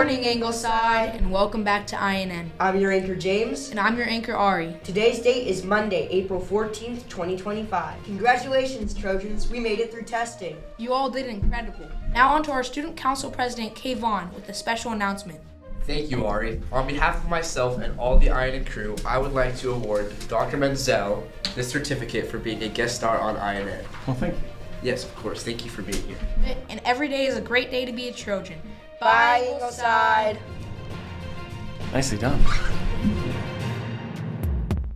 morning, Ingleside, and welcome back to INN. I'm your anchor, James. And I'm your anchor, Ari. Today's date is Monday, April 14th, 2025. Congratulations, Trojans. We made it through testing. You all did incredible. Now on to our Student Council President, Kay Vaughn, with a special announcement. Thank you, Ari. On behalf of myself and all the INN crew, I would like to award Dr. Menzel this certificate for being a guest star on INN. Well, thank you. Yes, of course. Thank you for being here. And every day is a great day to be a Trojan. Bye, Ingleside. Nicely done.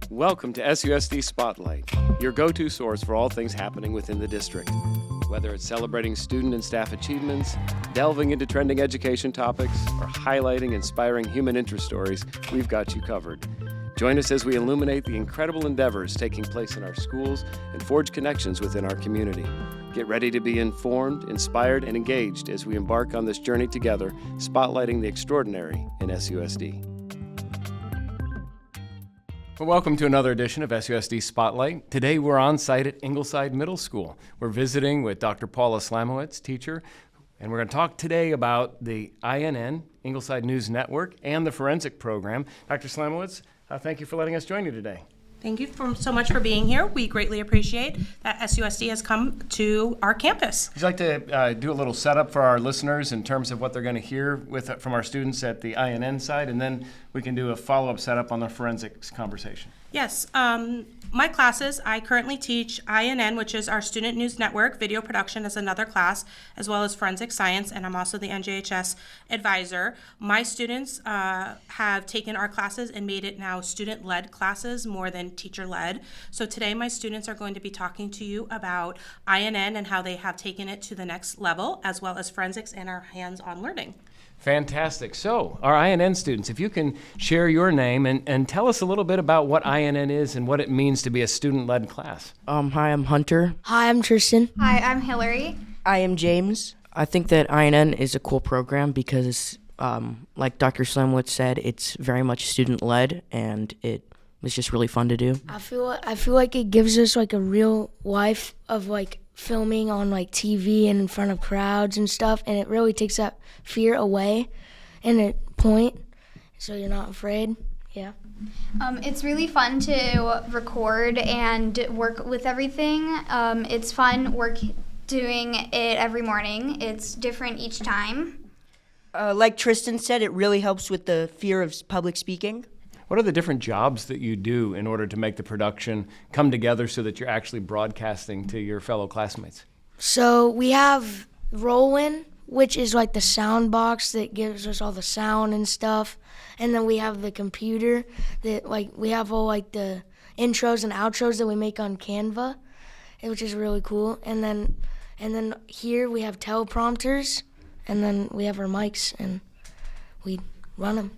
Welcome to SUSD Spotlight, your go-to source for all things happening within the district. Whether it's celebrating student and staff achievements, delving into trending education topics, or highlighting inspiring human interest stories, we've got you covered. Join us as we illuminate the incredible endeavors taking place in our schools and forge connections within our community. Get ready to be informed, inspired, and engaged as we embark on this journey together, spotlighting the extraordinary in SUSD. Well, welcome to another edition of SUSD Spotlight. Today we're on site at Ingleside Middle School. We're visiting with Dr. Paula Slamowitz, teacher, and we're going to talk today about the INN, Ingleside News Network, and the forensic program. Dr. Slamowitz, thank you for letting us join you today. Thank you so much for being here. We greatly appreciate that SUSD has come to our campus. Would you like to do a little setup for our listeners in terms of what they're going to hear from our students at the INN side, and then we can do a follow-up setup on the forensics conversation? Yes. My classes, I currently teach INN, which is our Student News Network. Video production is another class, as well as forensic science, and I'm also the NJHS advisor. My students have taken our classes and made it now student-led classes more than teacher-led. So today my students are going to be talking to you about INN and how they have taken it to the next level, as well as forensics and our hands-on learning. Fantastic. So, our INN students, if you can share your name and tell us a little bit about what INN is and what it means to be a student-led class. Hi, I'm Hunter. Hi, I'm Tristan. Hi, I'm Hillary. I am James. I think that INN is a cool program because, like Dr. Slamowitz said, it's very much student-led, and it was just really fun to do. I feel like it gives us like a real life of like filming on like TV and in front of crowds and stuff, and it really takes that fear away in a point, so you're not afraid. Yeah. It's really fun to record and work with everything. It's fun doing it every morning. It's different each time. Like Tristan said, it really helps with the fear of public speaking. What are the different jobs that you do in order to make the production come together so that you're actually broadcasting to your fellow classmates? So we have Roland, which is like the sound box that gives us all the sound and stuff. And then we have the computer that like we have all like the intros and outros that we make on Canva, which is really cool. And then here we have teleprompters, and then we have our mics and we run them.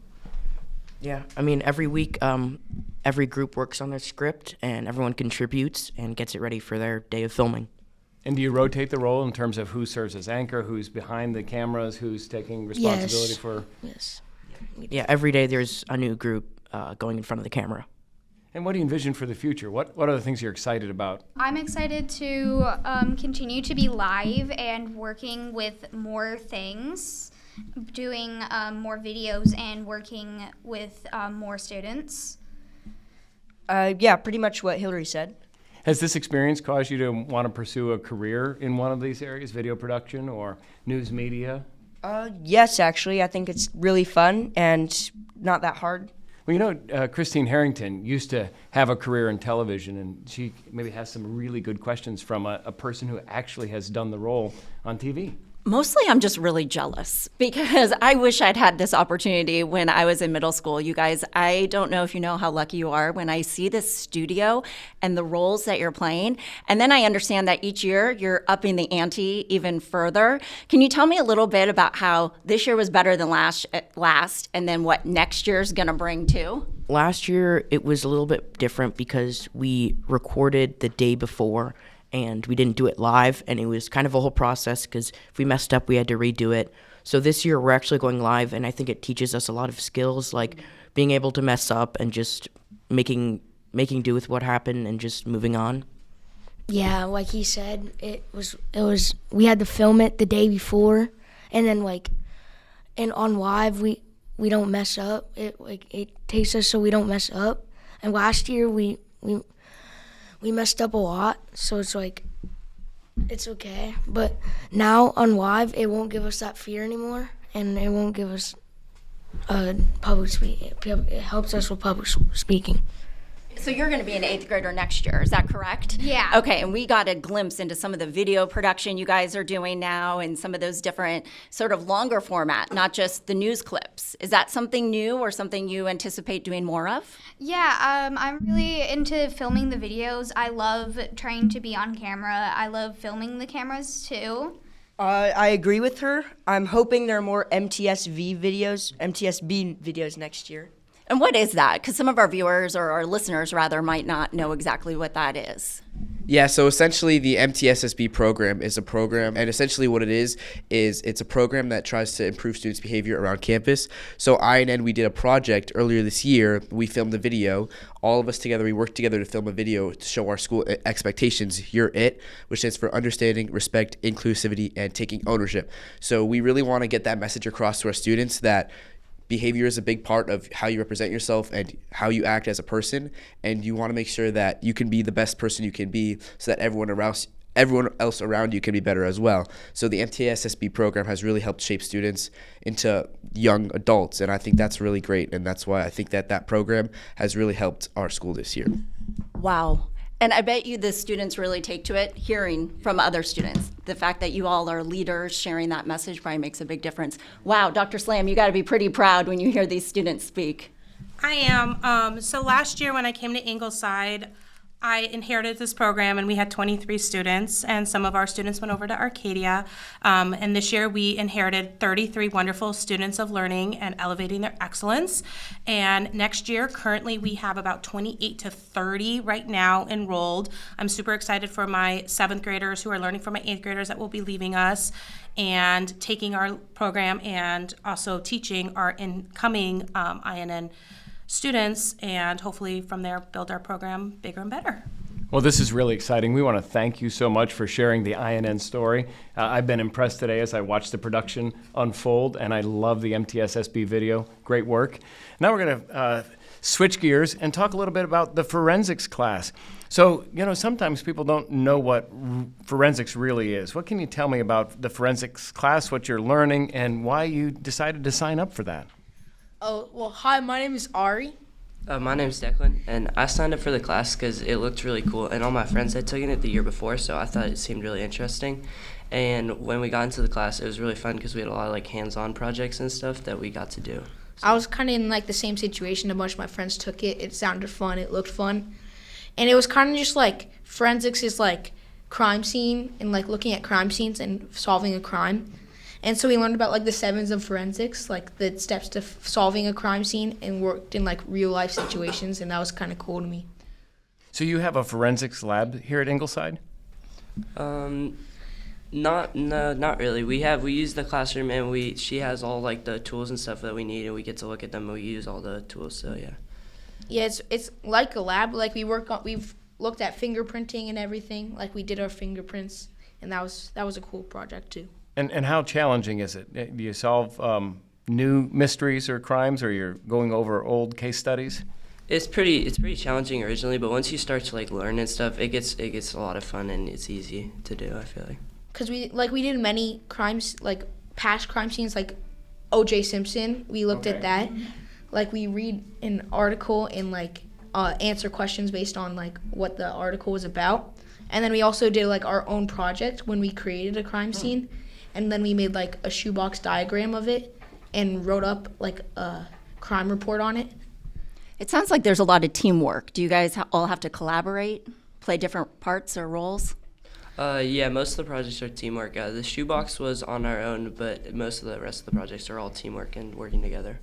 Yeah, I mean, every week, every group works on their script, and everyone contributes and gets it ready for their day of filming. And do you rotate the role in terms of who serves as anchor, who's behind the cameras, who's taking responsibility for? Yes. Yeah, every day there's a new group going in front of the camera. And what do you envision for the future? What are the things you're excited about? I'm excited to continue to be live and working with more things, doing more videos and working with more students. Yeah, pretty much what Hillary said. Has this experience caused you to want to pursue a career in one of these areas, video production or news media? Yes, actually. I think it's really fun and not that hard. Well, you know, Christine Harrington used to have a career in television, and she maybe has some really good questions from a person who actually has done the role on TV. Mostly I'm just really jealous because I wish I'd had this opportunity when I was in middle school. You guys, I don't know if you know how lucky you are when I see this studio and the roles that you're playing. And then I understand that each year you're upping the ante even further. Can you tell me a little bit about how this year was better than last and then what next year's going to bring too? Last year it was a little bit different because we recorded the day before and we didn't do it live, and it was kind of a whole process because if we messed up, we had to redo it. So this year, we're actually going live, and I think it teaches us a lot of skills, like being able to mess up and just making do with what happened and just moving on. Yeah, like he said, it was we had to film it the day before, and then like and on live we don't mess up. It takes us so we don't mess up. And last year we messed up a lot, so it's like it's okay. But now on live it won't give us that fear anymore, and it won't give us public speaking. It helps us with public speaking. So you're going to be an 8th grader next year, is that correct? Yeah. Okay, and we got a glimpse into some of the video production you guys are doing now and some of those different sort of longer format, not just the news clips. Is that something new or something you anticipate doing more of? Yeah, I'm really into filming the videos. I love trying to be on camera. I love filming the cameras too. I agree with her. I'm hoping there are more MTSB videos next year. And what is that? Because some of our viewers or our listeners, rather, might not know exactly what that is. Yeah, so essentially the MTSSB program is a program, and essentially what it is it's a program that tries to improve students' behavior around campus. So INN, we did a project earlier this year. We filmed a video. All of us together, we worked together to film a video to show our school expectations. You're it, which stands for understanding, respect, inclusivity, and taking ownership. So we really want to get that message across to our students that behavior is a big part of how you represent yourself and how you act as a person, and you want to make sure that you can be the best person you can be so that everyone else around you can be better as well. So the MTSSB program has really helped shape students into young adults, and I think that's really great, and that's why I think that program has really helped our school this year. Wow. And I bet you the students really take to it, hearing from other students. The fact that you all are leaders, sharing that message probably makes a big difference. Wow, Dr. Slam, you got to be pretty proud when you hear these students speak. I am. So last year when I came to Ingleside, I inherited this program, and we had 23 students, and some of our students went over to Arcadia. And this year we inherited 33 wonderful students of learning and elevating their excellence. And next year, currently, we have about 28 to 30 right now enrolled. I'm super excited for my 7th graders who are learning from my 8th graders that will be leaving us and taking our program, and also teaching our incoming INN students, and hopefully from there build our program bigger and better. Well, this is really exciting. We want to thank you so much for sharing the INN story. I've been impressed today as I watched the production unfold, and I love the MTSSB video. Great work. Now we're going to switch gears and talk a little bit about the forensics class. So, sometimes people don't know what forensics really is. What can you tell me about the forensics class, what you're learning, and why you decided to sign up for that? Oh, well, hi, my name is Ari. My name's Declan, and I signed up for the class because it looked really cool, and all my friends had taken it the year before, so I thought it seemed really interesting. And when we got into the class, it was really fun because we had a lot of hands-on projects and stuff that we got to do. I was kind of in the same situation. A bunch of my friends took it. It sounded fun. It looked fun. And it was kind of just forensics is crime scene and looking at crime scenes and solving a crime. And so we learned about the 7s of forensics, the steps to solving a crime scene, and worked in real life situations, and that was kind of cool to me. So you have a forensics lab here at Ingleside? Not really. We use the classroom, and she has all the tools and stuff that we need, and we get to look at them, and we use all the tools. So yeah. Yeah, it's like a lab. We've looked at fingerprinting and everything. We did our fingerprints, and that was a cool project too. And how challenging is it? Do you solve new mysteries or crimes, or you're going over old case studies? It's pretty challenging originally, but once you start to learn and stuff, it gets a lot of fun, and it's easy to do, I feel like. Because we did many crimes, past crime scenes, O.J. Simpson. We looked at that. We read an article and answer questions based on what the article was about. And then we also did our own project when we created a crime scene. And then we made a shoebox diagram of it and wrote up a crime report on it. It sounds like there's a lot of teamwork. Do you guys all have to collaborate, play different parts or roles? Yeah, most of the projects are teamwork. The shoebox was on our own, but most of the rest of the projects are all teamwork and working together.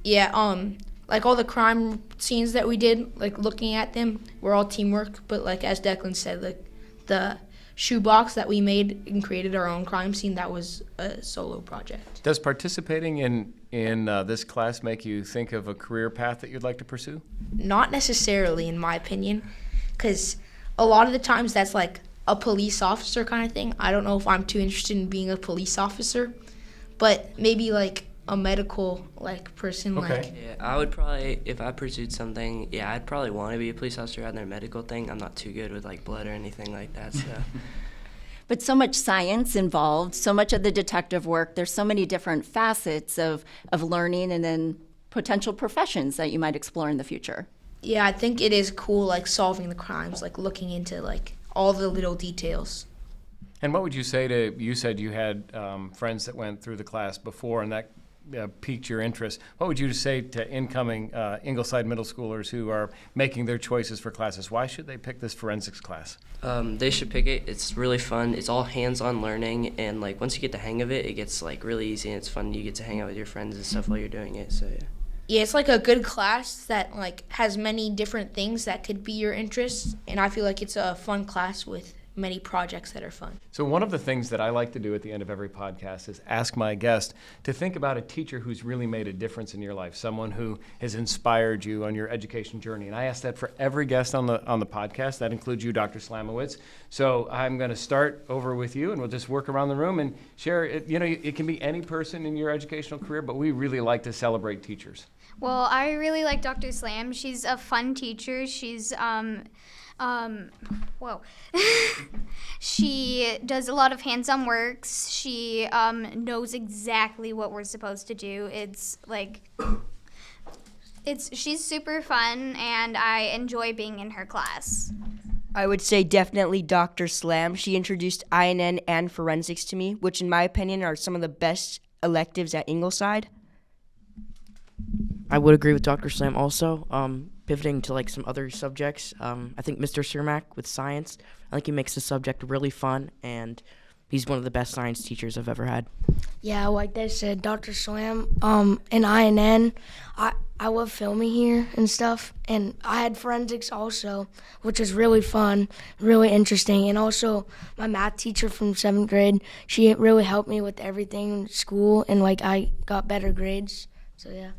Yeah, all the crime scenes that we did, looking at them, were all teamwork. But as Declan said, the shoebox that we made and created our own crime scene, that was a solo project. Does participating in this class make you think of a career path that you'd like to pursue? Not necessarily, in my opinion, because a lot of the times that's a police officer kind of thing. I don't know if I'm too interested in being a police officer, but maybe like a medical like person. Okay. Like Yeah, I would probably, if I pursued something, yeah, I'd probably want to be a police officer rather than a medical thing. I'm not too good with like blood or anything like that, so. But so much science involved, so much of the detective work, there's so many different facets of learning and then potential professions that you might explore in the future. yeah, I think it is cool like solving the crimes, like looking into like all the little details. And what would you say to, you said you had friends that went through the class before and that piqued your interest. What would you say to incoming Ingleside Middle Schoolers who are making their choices for classes? Why should they pick this forensics class? They should pick it. It's really fun. It's all hands-on learning, and like once you get the hang of it, it gets like really easy and it's fun. You get to hang out with your friends and stuff while you're doing it, so yeah. Yeah, it's like a good class that like has many different things that could be your interests, and I feel like it's a fun class with many projects that are fun. So one of the things that I like to do at the end of every podcast is ask my guest to think about a teacher who's really made a difference in your life, someone who has inspired you on your education journey. And I ask that for every guest on the podcast. That includes you, Dr. Slamowitz. So I'm going to start over with you, and we'll just work around the room and share it. You know, it can be any person in your educational career, but we really like to celebrate teachers. Well, I really like Dr. Slam. She's a fun teacher. She's she does a lot of hands-on works. She knows exactly what we're supposed to do. She's super fun, and I enjoy being in her class. I would say definitely Dr. Slam. She introduced INN and forensics to me, which in my opinion are some of the best electives at Ingleside. I would agree with Dr. Slam also. Pivoting to like some other subjects, I think Mr. Cermak with science, I think he makes the subject really fun, and he's one of the best science teachers I've ever had. Yeah, like they said, Dr. Slam, and INN, I love filming here and stuff, and I had forensics also, which was really fun, really interesting, and also my math teacher from 7th grade, she really helped me with everything in school, and like I got better grades, so yeah.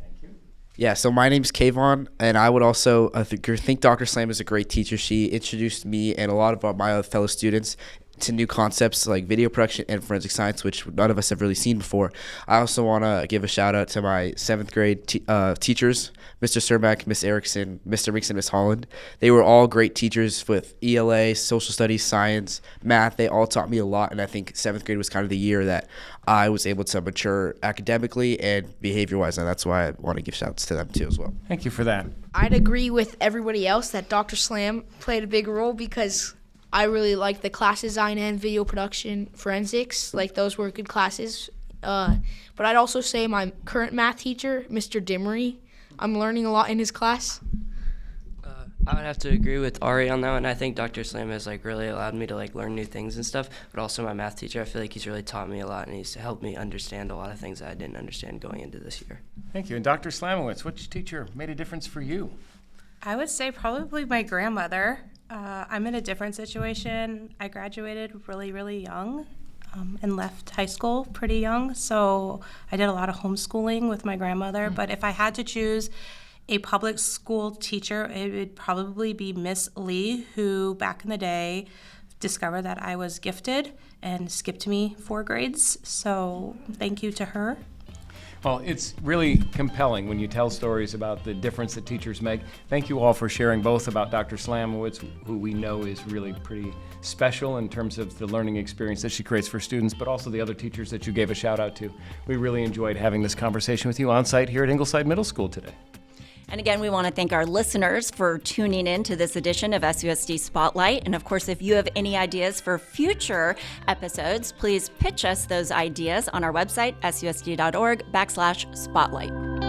Yeah, so my name's Kayvon, and I would also think Dr. Slam is a great teacher. She introduced me and a lot of my other fellow students to new concepts like video production and forensic science, which none of us have really seen before. I also want to give a shout out to my 7th grade teachers, Mr. Cermak, Miss Erickson, Mr. Meeks, and Miss Holland. They were all great teachers with ELA, social studies, science, math. They all taught me a lot, and I think 7th grade was kind of the year that I was able to mature academically and behavior-wise, and that's why I want to give shouts to them too as well. Thank you for that. I'd agree with everybody else that Dr. Slam played a big role because I really liked the classes INN, video production, forensics. Like, those were good classes. But I'd also say my current math teacher, Mr. Dimmery, I'm learning a lot in his class. I would have to agree with Ari on that one. I think Dr. Slam has like really allowed me to like learn new things and stuff, but also my math teacher, I feel like he's really taught me a lot, and he's helped me understand a lot of things that I didn't understand going into this year. Thank you. And Dr. Slamowitz, which teacher made a difference for you? I would say probably my grandmother. I'm in a different situation. I graduated really, really young and left high school pretty young, so I did a lot of homeschooling with my grandmother. But if I had to choose a public school teacher, it would probably be Miss Lee, who back in the day discovered that I was gifted and skipped me 4 grades. So thank you to her. Well, it's really compelling when you tell stories about the difference that teachers make. Thank you all for sharing both about Dr. Slamowitz, who we know is really pretty special in terms of the learning experience that she creates for students, but also the other teachers that you gave a shout out to. We really enjoyed having this conversation with you on site here at Ingleside Middle School today. And again, we want to thank our listeners for tuning in to this edition of SUSD Spotlight. And of course, if you have any ideas for future episodes, please pitch us those ideas on our website, susd.org/spotlight.